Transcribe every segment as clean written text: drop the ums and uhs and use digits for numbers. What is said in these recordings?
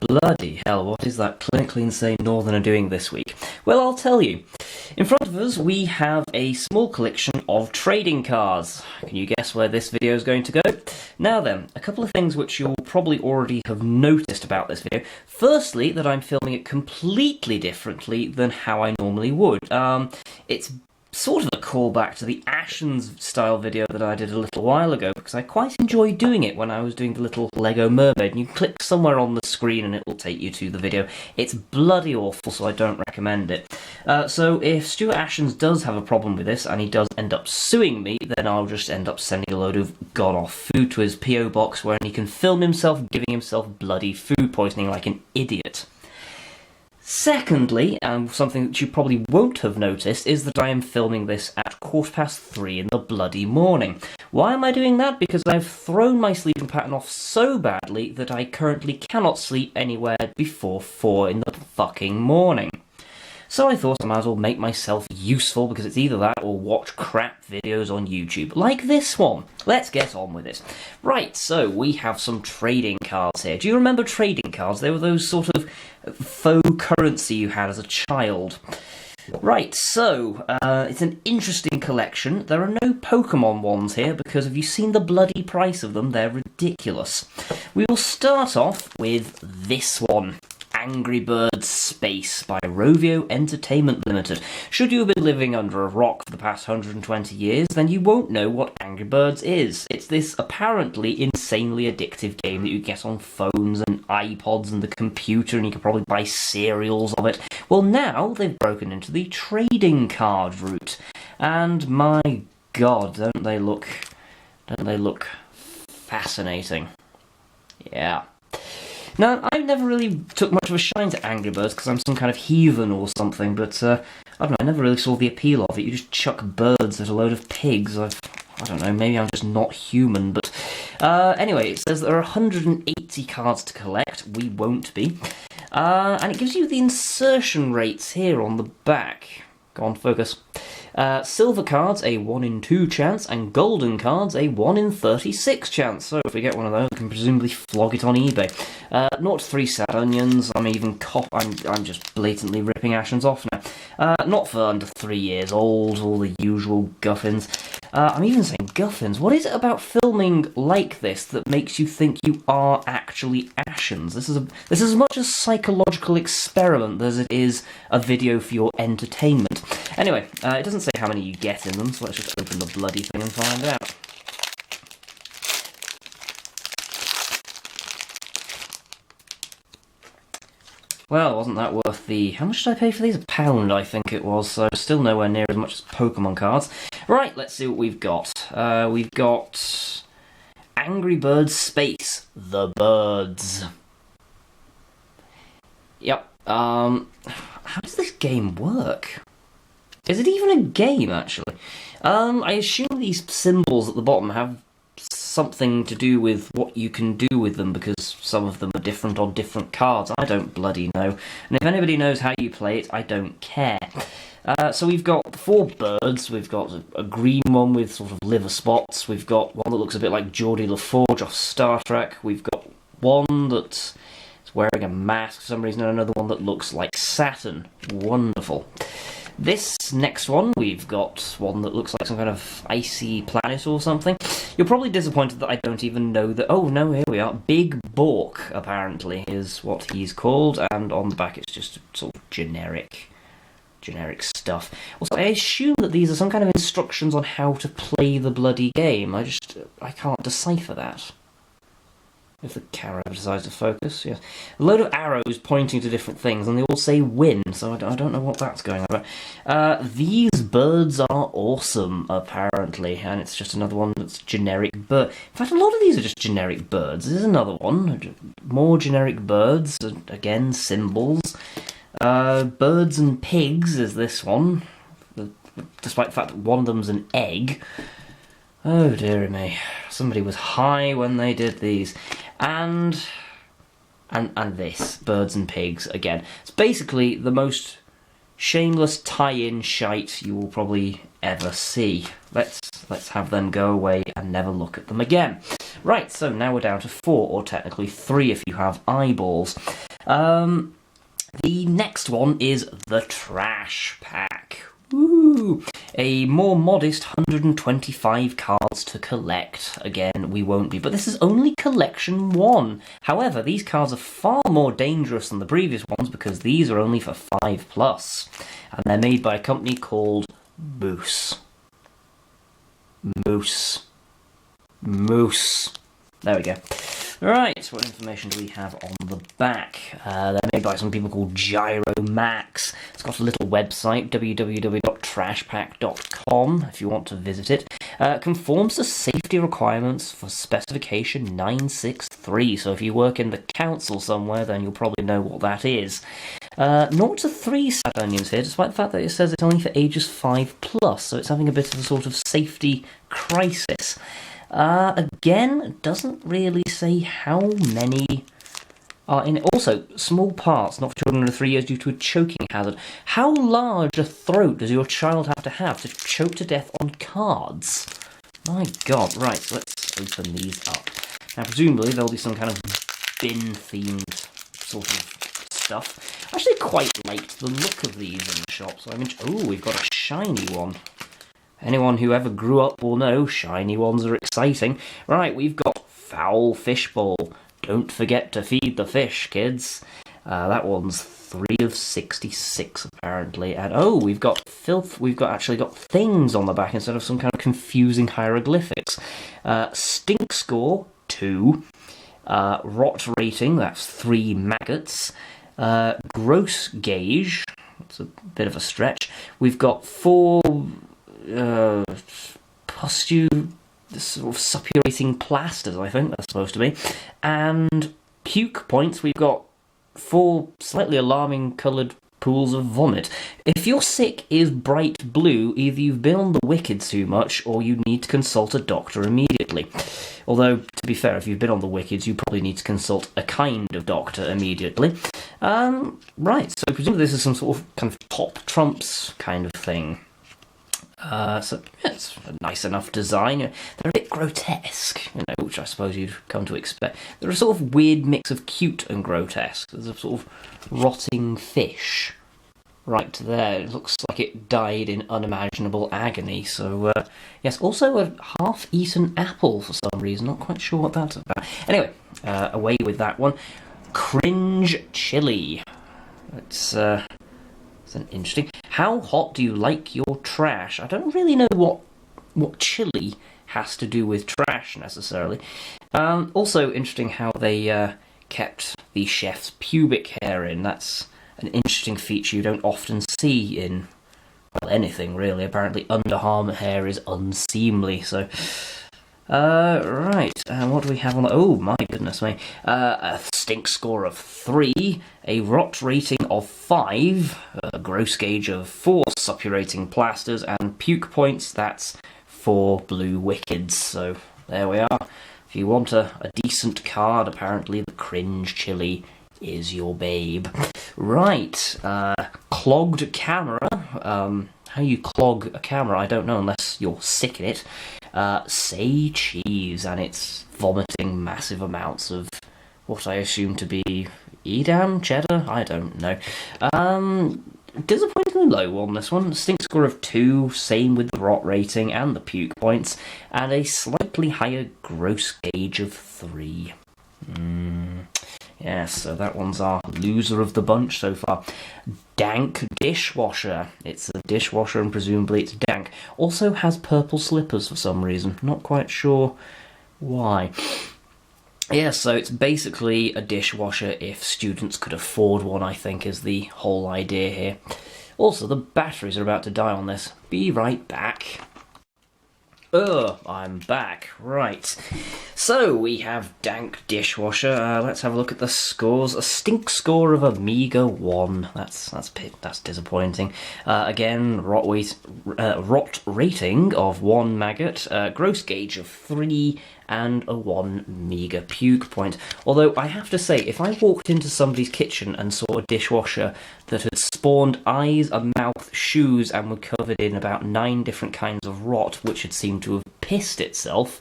Bloody hell, what is that clinically insane northerner doing this week? Well, I'll tell you. In front of us, we have a small collection of trading cards. Can you guess where this video is going to go? Now then, a couple of things which you'll probably already have noticed about this video. Firstly, that I'm filming it completely differently than how I normally would. It's sort of a callback to the Ashens style video that I did a little while ago, because I quite enjoyed doing it when I was doing the little Lego mermaid, and you click somewhere on the screen and it will take you to the video. It's bloody awful, so I don't recommend it. So if Stuart Ashens does have a problem with this, and he does end up suing me, then I'll just end up sending a load of gone-off food to his PO box, where he can film himself giving himself bloody food poisoning like an idiot. Secondly, and something that you probably won't have noticed, is that I am filming this at 3:15 in the bloody morning. Why am I doing that? Because I've thrown my sleeping pattern off so badly that I currently cannot sleep anywhere before 4 in the fucking morning. So I thought I might as well make myself useful, because it's either that or watch crap videos on YouTube, like this one. Let's get on with it. Right, so we have some trading cards here. Do you remember trading cards? They were those sort of faux currency you had as a child. Right, so, it's an interesting collection. There are no Pokemon ones here, because have you seen the bloody price of them? They're ridiculous. We will start off with this one. Angry Birds Space by Rovio Entertainment Limited. Should you have been living under a rock for the past 120 years, then you won't know what Angry Birds is. It's this apparently insanely addictive game that you get on phones and iPods and the computer, and you can probably buy cereals of it. Well, now they've broken into the trading card route, and my god, don't they look fascinating. Yeah. Now, I never really took much of a shine to Angry Birds because I'm some kind of heathen or something, but I don't know, I never really saw the appeal of it. You just chuck birds at a load of pigs. I don't know, maybe I'm just not human, but anyway, it says there are 180 cards to collect. We won't be. And it gives you the insertion rates here on the back. Go on, focus. Silver cards, a 1 in 2 chance, and golden cards, a 1 in 36 chance. So if we get one of those, we can presumably flog it on eBay. Not 3 sad onions. I'm just blatantly ripping Ashens off now. Not for under 3 years old. All the usual guffins. I'm even saying guffins. What is it about filming like this that makes you think you are actually Ashens? This is as much a psychological experiment as it is a video for your entertainment. Anyway, it doesn't say how many you get in them, so let's just open the bloody thing and find out. Well, wasn't that worth the... How much did I pay for these? £1, I think it was, so still nowhere near as much as Pokemon cards. Right, let's see what we've got. We've got Angry Birds Space, The Birds. Yep. How does this game work? Is it even a game, actually? I assume these symbols at the bottom have something to do with what you can do with them, because some of them are different on different cards. I don't bloody know. And if anybody knows how you play it, I don't care. So we've got 4 birds. We've got a green one with sort of liver spots. We've got one that looks a bit like Geordie LaForge off Star Trek. We've got one that's wearing a mask for some reason, and another one that looks like Saturn. Wonderful. This next one, we've got one that looks like some kind of icy planet or something. You're probably disappointed that I don't even know that... Oh, no, here we are. Big Bork, apparently, is what he's called, and on the back it's just sort of generic stuff. Also, I assume that these are some kind of instructions on how to play the bloody game. I can't decipher that. If the camera decides to focus, yes. A load of arrows pointing to different things, and they all say win, so I don't know what that's going on about. These birds are awesome, apparently, and it's just another one that's generic bird. In fact, a lot of these are just generic birds. There's another one. More generic birds, again, symbols. Birds and pigs is this one, despite the fact that one of them's an egg. Oh, dearie me. Somebody was high when they did these. And this, birds and pigs, again. It's basically the most shameless tie-in shite you will probably ever see. Let's have them go away and never look at them again. Right, so now we're down to 4, or technically 3 if you have eyeballs. The next one is the Trash Pack. Woo! A more modest 125 cards to collect. Again, we won't be, but this is only collection 1. However, these cards are far more dangerous than the previous ones because these are only for 5+. And they're made by a company called Moose. Moose. There we go. Right, what information do we have on the back? They're made by some people called Gyromax. It's got a little website, www.trashpack.com, if you want to visit it. Conforms to safety requirements for specification 963, so if you work in the council somewhere, then you'll probably know what that is. 0 to 3 sad onions here, despite the fact that it says it's only for ages 5+, so it's having a bit of a sort of safety crisis. Again, it doesn't really say how many are in it. Also, small parts, not for children under 3 years due to a choking hazard. How large a throat does your child have to choke to death on cards? My god, right, so let's open these up. Now, presumably there'll be some kind of bin-themed sort of stuff. I actually quite liked the look of these in the shop, so oh, we've got a shiny one. Anyone who ever grew up will know shiny ones are exciting. Right, we've got Foul Fishbowl. Don't forget to feed the fish, kids. That one's 3 of 66, apparently. And oh, we've got filth. Actually got things on the back instead of some kind of confusing hieroglyphics. Stink score, 2. Rot rating, that's 3 maggots. Gross gauge, that's a bit of a stretch. We've got 4... sort of suppurating plasters, I think they're supposed to be. And puke points, we've got 4 slightly alarming coloured pools of vomit. If your sick is bright blue, either you've been on the wicked too much, or you need to consult a doctor immediately. Although, to be fair, if you've been on the wickeds, you probably need to consult a kind of doctor immediately. Right, so presumably this is some sort of kind of top trumps kind of thing. So yeah, it's a nice enough design. They're a bit grotesque, which I suppose you'd come to expect. They're a sort of weird mix of cute and grotesque. There's a sort of rotting fish right there. It looks like it died in unimaginable agony. So yes, also a half-eaten apple for some reason. Not quite sure what that's about. Anyway, away with that one. Cringe chili. It's an interesting. How hot do you like your trash? I don't really know what chili has to do with trash necessarily. Also interesting how they kept the chef's pubic hair in. That's an interesting feature you don't often see in, well, anything really. Apparently underarm hair is unseemly, so... right, what do we have on the... Oh, my goodness me. A stink score of 3, a rot rating of 5, a gross gauge of 4 suppurating plasters, and puke points, that's 4 blue wickeds. So, there we are. If you want a decent card, apparently the cringe chili is your babe. Right, clogged camera. How you clog a camera, I don't know, unless you're sick in it. Say cheese, and it's vomiting massive amounts of what I assume to be Edam, cheddar, I don't know. Disappointingly low on this one. Stink score of 2, same with the rot rating and the puke points, and a slightly higher gross gauge of 3. Yes, so that one's our loser of the bunch so far. Dank dishwasher. It's a dishwasher and presumably it's dank. Also has purple slippers for some reason. Not quite sure why. Yeah, so it's basically a dishwasher if students could afford one, I think, is the whole idea here. Also, the batteries are about to die on this. Be right back. I'm back. Right. So, we have dank dishwasher. Let's have a look at the scores. A stink score of a meager 1. That's disappointing. Again, rot rating of 1 maggot. Gross gauge of 3. And a 1 meager puke point. Although, I have to say, if I walked into somebody's kitchen and saw a dishwasher that had spawned eyes, a mouth, shoes, and were covered in about 9 different kinds of rot, which had seemed to have pissed itself,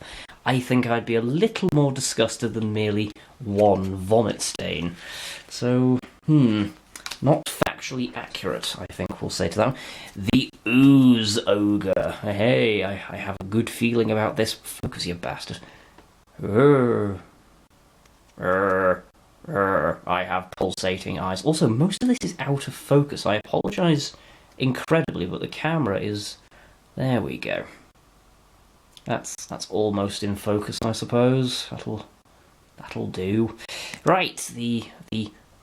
I think I'd be a little more disgusted than merely one vomit stain. So, not factually accurate, I think we'll say to that one. The Ooze Ogre. Hey, I have a good feeling about this. Focus, you bastard. I have pulsating eyes. Also, most of this is out of focus. I apologise incredibly, but the camera is... There we go. That's almost in focus, I suppose. That'll do. Right, the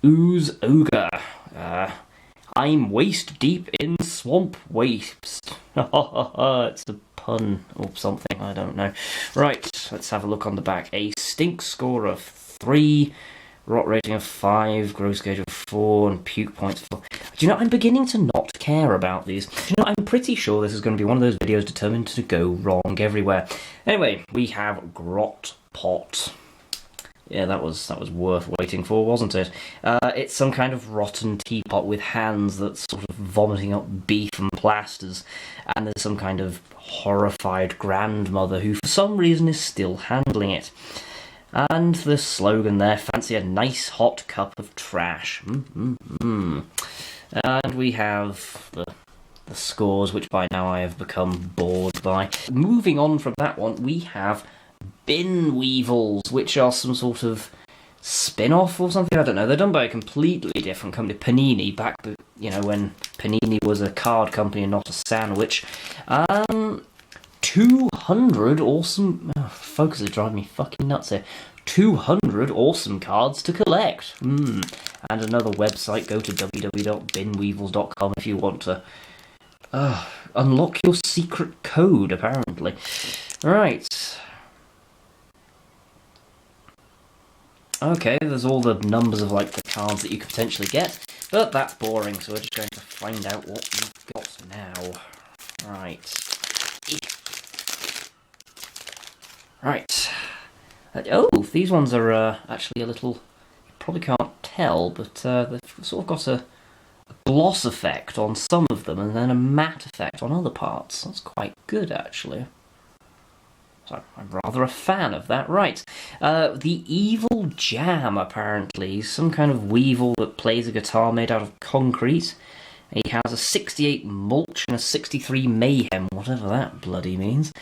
Ooze Ogre. I'm waist deep in swamp waste. It's a pun or something, I don't know. Right, let's have a look on the back. A stink score of 3, rot rating of 5, gross gauge of 4, and puke points 4. Do you know, I'm beginning to not care about these. Do you know, I'm pretty sure this is going to be one of those videos determined to go wrong everywhere. Anyway, we have Grot Pot. Yeah, that was worth waiting for, wasn't it? It's some kind of rotten teapot with hands that's sort of vomiting up beef and plasters, and there's some kind of horrified grandmother who for some reason is still handling it. And the slogan there, fancy a nice hot cup of trash. And we have the scores, which by now I have become bored by. Moving on from that one, we have Bin Weevils, which are some sort of spin-off or something, I don't know. They're done by a completely different company, Panini, back, you know, when Panini was a card company and not a sandwich. 200 awesome... Oh, focus is driving me fucking nuts here. 200 awesome cards to collect. And another website, go to www.binweevils.com if you want to unlock your secret code, apparently. Right. Okay, there's all the numbers of, like, the cards that you could potentially get, but that's boring, so we're just going to find out what we've got now. Right. Right. Oh, these ones are actually a little... You probably can't tell, but they've sort of got a gloss effect on some of them, and then a matte effect on other parts. That's quite good, actually. So I'm rather a fan of that. Right. The Evil Jam, apparently. He's some kind of weevil that plays a guitar made out of concrete. He has a 68 Mulch and a 63 Mayhem, whatever that bloody means.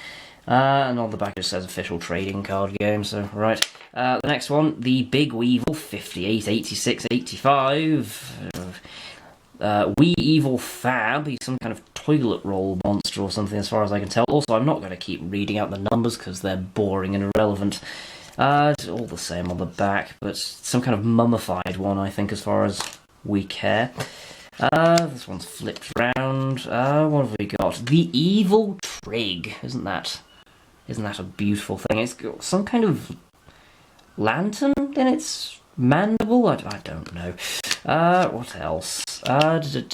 And on the back it says official trading card game, so right. The next one, the Big Weevil, 58, 86, 85. Wee Evil Fab, he's some kind of toilet roll monster or something as far as I can tell. Also, I'm not going to keep reading out the numbers because they're boring and irrelevant. It's all the same on the back, but some kind of mummified one, I think, as far as we care. This one's flipped round. What have we got? The Evil Trig. Isn't that a beautiful thing? It's got some kind of lantern in its mandible? I don't know. What else? The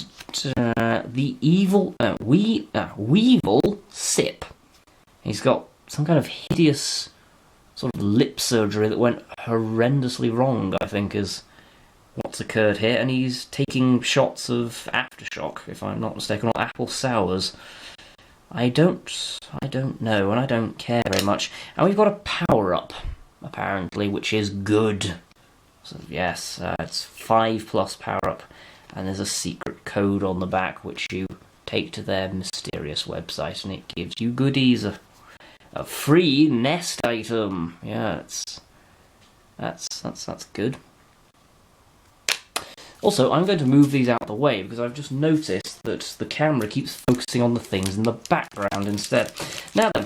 Evil... Weevil Sip. He's got some kind of hideous sort of lip surgery that went horrendously wrong, I think, is what's occurred here. And he's taking shots of Aftershock, if I'm not mistaken, or apple sours. I don't know, and I don't care very much. And we've got a power-up, apparently, which is good. So yes, it's 5+ power-up, and there's a secret code on the back which you take to their mysterious website, and it gives you goodies, a free nest item. Yeah, that's good. Also, I'm going to move these out of the way because I've just noticed that the camera keeps focusing on the things in the background instead. Now then,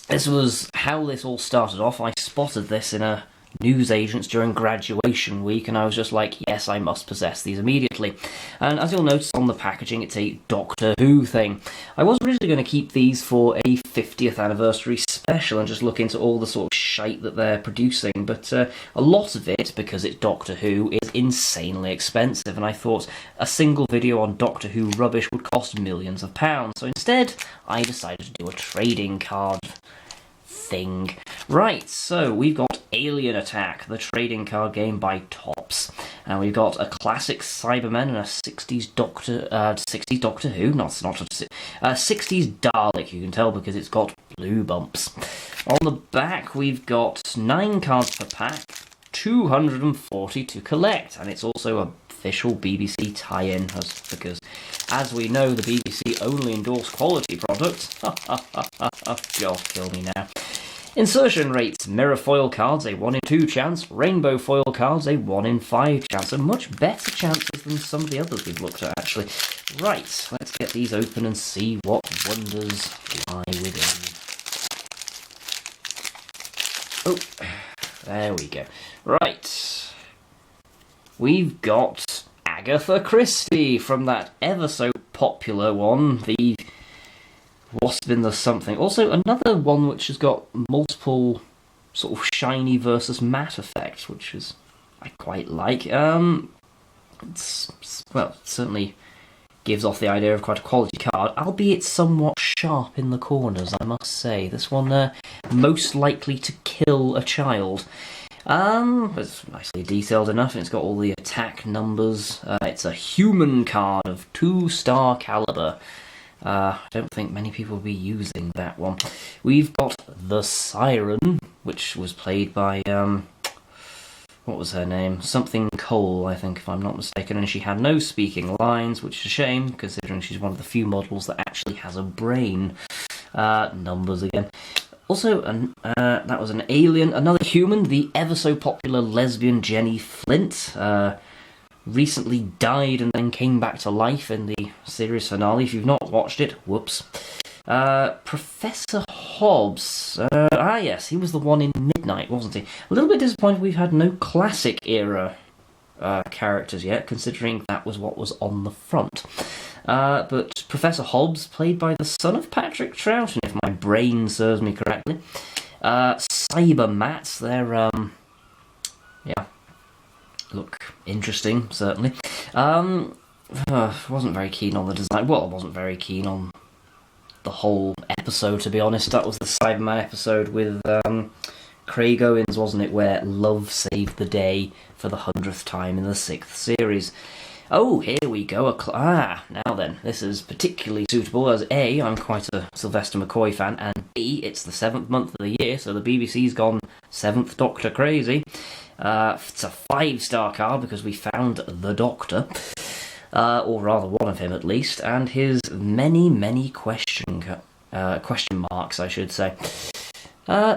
this was how this all started off. I spotted this in a newsagents during graduation week, and I was just like, yes, I must possess these immediately. And as you'll notice on the packaging, it's a Doctor Who thing. I was originally going to keep these for a 50th anniversary special and just look into all the sort of shite that they're producing, but a lot of it, because it's Doctor Who, is insanely expensive, and I thought a single video on Doctor Who rubbish would cost millions of pounds, so instead I decided to do a trading card thing. Right, so we've got Alien Attack, the trading card game by Topps, and we've got a classic Cybermen and a 60s Doctor Who, not a 60s Dalek, you can tell because it's got blue bumps. On the back, we've got 9 cards per pack, 240 to collect, and it's also an official BBC tie-in, because, as we know, the BBC only endorse quality products. God, kill me now. Insertion rates: mirror foil cards, a 1 in 2 chance, rainbow foil cards, a 1 in 5 chance, and much better chances than some of the others we've looked at, actually. Right, let's get these open and see what wonders lie within. Oh, there we go. Right, we've got Agatha Christie from that ever so popular one, the Wasp in the Something. Also, another one which has got multiple sort of shiny versus matte effects, which is I quite like. Certainly gives off the idea of quite a quality card, albeit somewhat sharp in the corners, I must say. This one, most likely to kill a child. It's nicely detailed enough, and it's got all the attack numbers. It's a human card of 2-star caliber. I don't think many people will be using that one. We've got the Siren, which was played by, what was her name? Something Cole, I think, if I'm not mistaken, and she had no speaking lines, which is a shame, considering she's one of the few models that actually has a brain. Numbers again. Also, that was an alien, another human, the ever-so-popular lesbian Jenny Flint, recently died and then came back to life in the series finale. If you've not watched it, whoops. Professor Hobbs. Yes, he was the one in Midnight, wasn't he? A little bit disappointed we've had no classic era characters yet, considering that was what was on the front. But Professor Hobbs, played by the son of Patrick Troughton, if my brain serves me correctly. Cyber Mats, they're, look interesting, certainly. Wasn't very keen on the design. Well, I wasn't very keen on the whole episode, to be honest. That was the Cyberman episode with Craig Owens, wasn't it, where love saved the day for the 100th time in the 6th series. Oh, here we go. Now then, this is particularly suitable as A, I'm quite a Sylvester McCoy fan, and B, it's the 7th month of the year, so the BBC's gone 7th Doctor crazy. It's a 5-star card because we found the Doctor, or rather one of him at least, and his many question marks, I should say.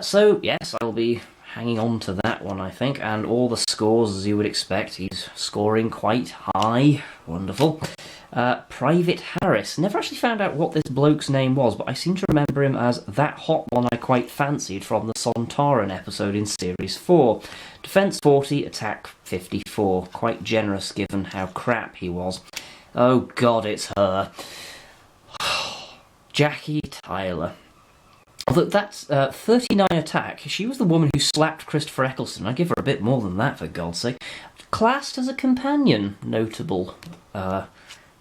So, yes, I'll be hanging on to that one, I think, and all the scores, as you would expect. He's scoring quite high. Wonderful. Private Harris. Never actually found out what this bloke's name was, but I seem to remember him as that hot one I quite fancied from the Sontaran episode in Series 4. Defense 40, attack 54. Quite generous given how crap he was. Oh god, it's her. Jackie Tyler. Although that's 39 attack. She was the woman who slapped Christopher Eccleston. I'd give her a bit more than that, for God's sake. Classed as a companion. Notable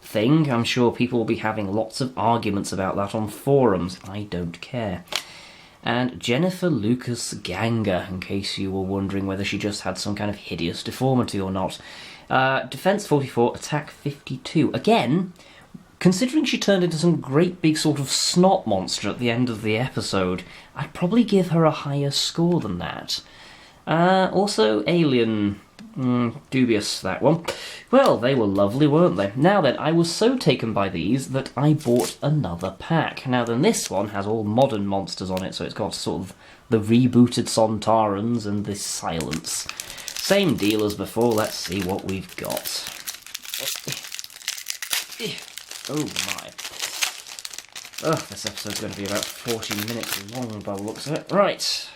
thing. I'm sure people will be having lots of arguments about that on forums. I don't care. And Jennifer Lucas Ganga, in case you were wondering whether she just had some kind of hideous deformity or not. Defense 44, attack 52. Again, considering she turned into some great big sort of snot monster at the end of the episode, I'd probably give her a higher score than that. Also, Alien. Dubious, that one. Well, they were lovely, weren't they? Now then, I was so taken by these that I bought another pack. Now then, this one has all modern monsters on it, so it's got sort of the rebooted Sontarans and the Silence. Same deal as before. Let's see what we've got. Oh my. This episode's going to be about 40 minutes long by the looks of it. Right.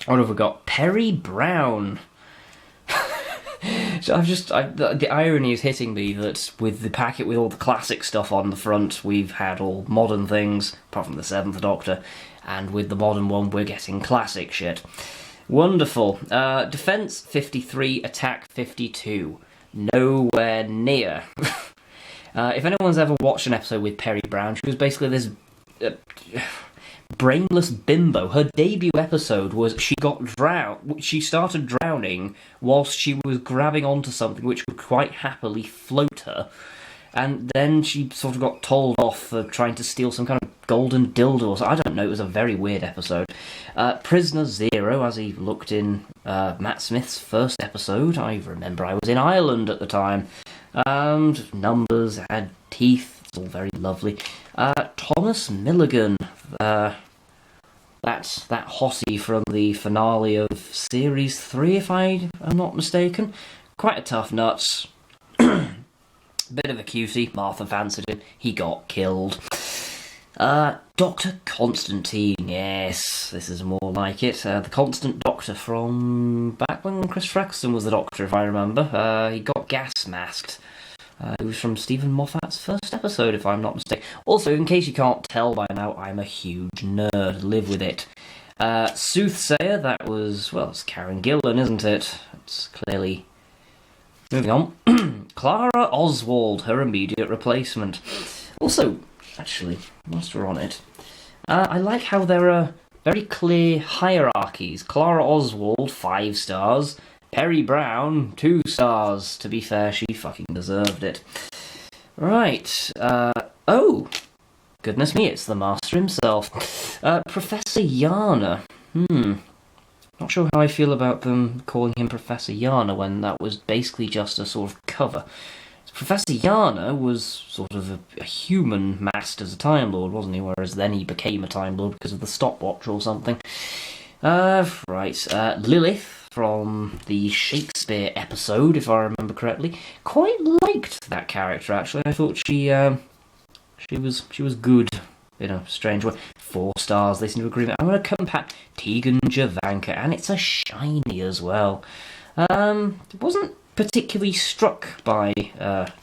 What have we got? Perry Brown. So the irony is hitting me that with the packet with all the classic stuff on the front, we've had all modern things, apart from the 7th Doctor, and with the modern one, we're getting classic shit. Wonderful. Defense 53, attack 52. Nowhere near. If anyone's ever watched an episode with Perry Brown, she was basically this brainless bimbo. Her debut episode was she started drowning whilst she was grabbing onto something which would quite happily float her. and then she sort of got told off for trying to steal some kind of golden dildo or so. I don't know, it was a very weird episode. Prisoner Zero, as he looked in Matt Smith's first episode. I remember I was in Ireland at the time. Numbers, had teeth, it's all very lovely. Thomas Milligan, that hottie from the finale of Series 3, if I am not mistaken. Quite a tough nut. Bit of a cutie, Martha fancied him, he got killed. Dr. Constantine, yes, this is more like it. The Constant Doctor from back when Chris Eccleston was the Doctor, if I remember. He got gas masked. It was from Stephen Moffat's first episode, if I'm not mistaken. Also, in case you can't tell by now, I'm a huge nerd. Live with it. Soothsayer, that was, well, it's Karen Gillan, isn't it? It's clearly... Moving on. Clara Oswald, her immediate replacement. Also, actually, whilst we're on it, I like how there are very clear hierarchies. Clara Oswald, 5 stars. Perry Brown, 2 stars. To be fair, she fucking deserved it. Right. Oh! Goodness me, it's the Master himself. Professor Yana. Not sure how I feel about them calling him Professor Yana when that was basically just a sort of cover. Professor Yana was sort of a human masked as a Time Lord, wasn't he? Whereas then he became a Time Lord because of the stopwatch or something. Right. Lilith from the Shakespeare episode, if I remember correctly. Quite liked that character, actually. I thought she was good in a strange way. 4 stars, they seem to agree with. I'm going to come back Tegan Javanka, and it's a shiny as well. Wasn't particularly struck by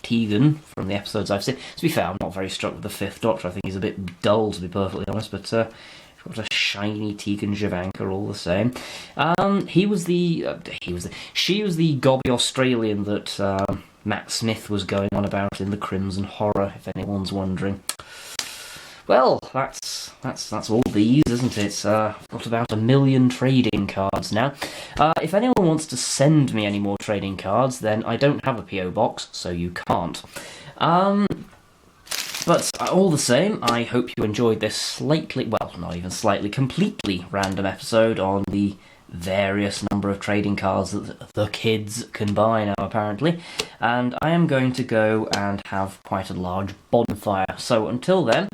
Tegan from the episodes I've seen. To be fair, I'm not very struck with the 5th Doctor. I think he's a bit dull, to be perfectly honest, but got a shiny Tegan Javanka all the same. She was the gobby Australian that Matt Smith was going on about in the Crimson Horror, if anyone's wondering. Well, that's all these, isn't it? I've got about 1 million trading cards now. If anyone wants to send me any more trading cards, then I don't have a PO box, so you can't. But all the same, I hope you enjoyed this slightly, well, not even slightly, completely random episode on the various number of trading cards that the kids can buy now, apparently. And I am going to go and have quite a large bonfire. So until then,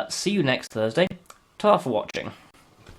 see you next Thursday. Ta for watching.